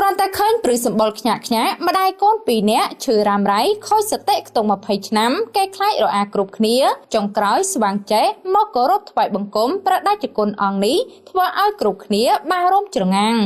គ្រាន់តែឃើញព្រឹសសម្បុរខ្ញាក់ម្ដាយកូន2នាក់ឈឺរ៉ាំរ៉ៃខូចសតិខ្ទង់20ឆ្នាំគេខ្លាចរអាគ្រប់គ្នាចុងក្រោយស្វាងចេះមកគោរពថ្វាយបង្គំព្រះតេជគុណអង្គនេះធ្វើឲ្យគ្រប់គ្នាបានរំច្រងាំង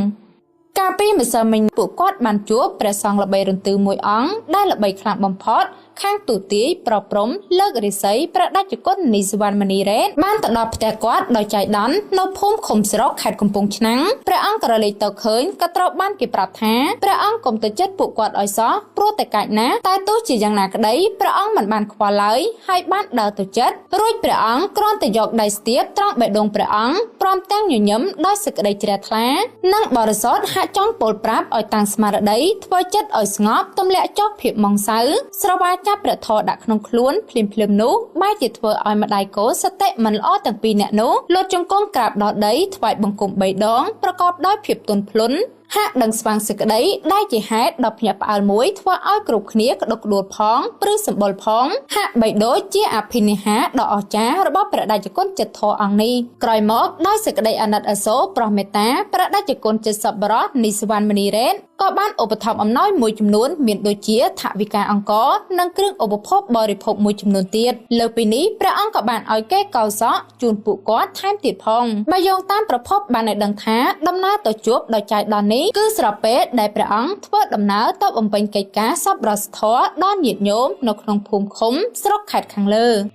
កាលពីម្សិលមិញពួកគាត់បានជួបព្រះសង្ឃល្បីរន្ទឺមួយអង្គដែលល្បីខ្លាំងបំផុតខាងទូទាយប្រព្រំលើករិស័យព្រះតេជគុណនីសុវណ្ណមณีរ៉េតបានទៅដល់ផ្ទះគាត់ដោយចៃដន្យនៅភូមិឃុំស្រុកខេត្តកំពង់ឆ្នាំងព្រះអង្គក៏រលែកទៅឃើញក៏ត្រូវបានគេប្រាប់ថាព្រះអង្គកុំទៅចិត្តពួកគាត់ឲ្យសោះព្រោះតែកាច់ណាតែទោះជាយ៉ាងណាក្តីព្រះអង្គមិនបានខ្វល់ឡើយហើយបានដើរទៅចិត្តរួចព្រះអង្គគ្រាន់តែយកដៃស្ទាបត្រង់បេះដូងព្រះអង្គព្រមទាំងញញឹមដោយសេចក្តីជ្រះថ្លានិងបរិសុទ្ធហាក់ចង់ពោលប្រាប់ឲ្យតាំងស្មារតីធ្វើចិត្តឲ្យស្ងប់ទម្លាក់ចុះភាពម៉ងសៅស្រវាចាប់ព្រះធម៌ដាក់ក្នុងខ្លួនភ្លាមនោះបែរជាធ្វើឲ្យម្ដាយកូនសតិមិនល្អទាំងពីរនាក់នោះលុតជង្គង់ក្រាបដល់ដីថ្វាយបង្គំ3ដងប្រកបដោយភាពទន់ភ្លន់ហាក់ដឹងស្វាងសេចក្តីដែលជាហេតុដល់ភ្ញាក់ផ្អើលមួយធ្វើឲ្យគ្រប់គ្នាក្តុកក្តួលផងព្រឺសម្បុរផងហាក់បីដូចជាអភិនិហាដ៏អស្ចារ្យរបស់ព្រះតេជគុណចិត្តធរអង្គនេះក្រោយមកដោយសេចក្តីអាណិតអាសូរប្រោះមេត្តាព្រះតេជគុណចិត្តសប្បុរសនីសុវណ្ណមณีរ៉េតក៏បានឧបត្ថម្ភអំណោយមួយចំនួនមានដូចជាថវិកាអង្គរនិងគ្រឿងឧបភោគបរិភោគមួយចំនួនទៀតលើពីនេះព្រះអង្គក៏បានឲ្យកេរកោសក់ជូនពួកគាត់ថែមទៀតផងបើយោងតាមប្រភពបានឲ្យដឹងថាដំណើរទៅជួបដោយចៃដន្យនេះគឺស្របពេលដែលព្រះអង្គធ្វើដំណើរទៅបំពេញកិច្ចការសប្បុរសធម៌ដល់ញាតិញោមនៅក្នុងភូមិឃុំស្រុកខេត្តខាងលើ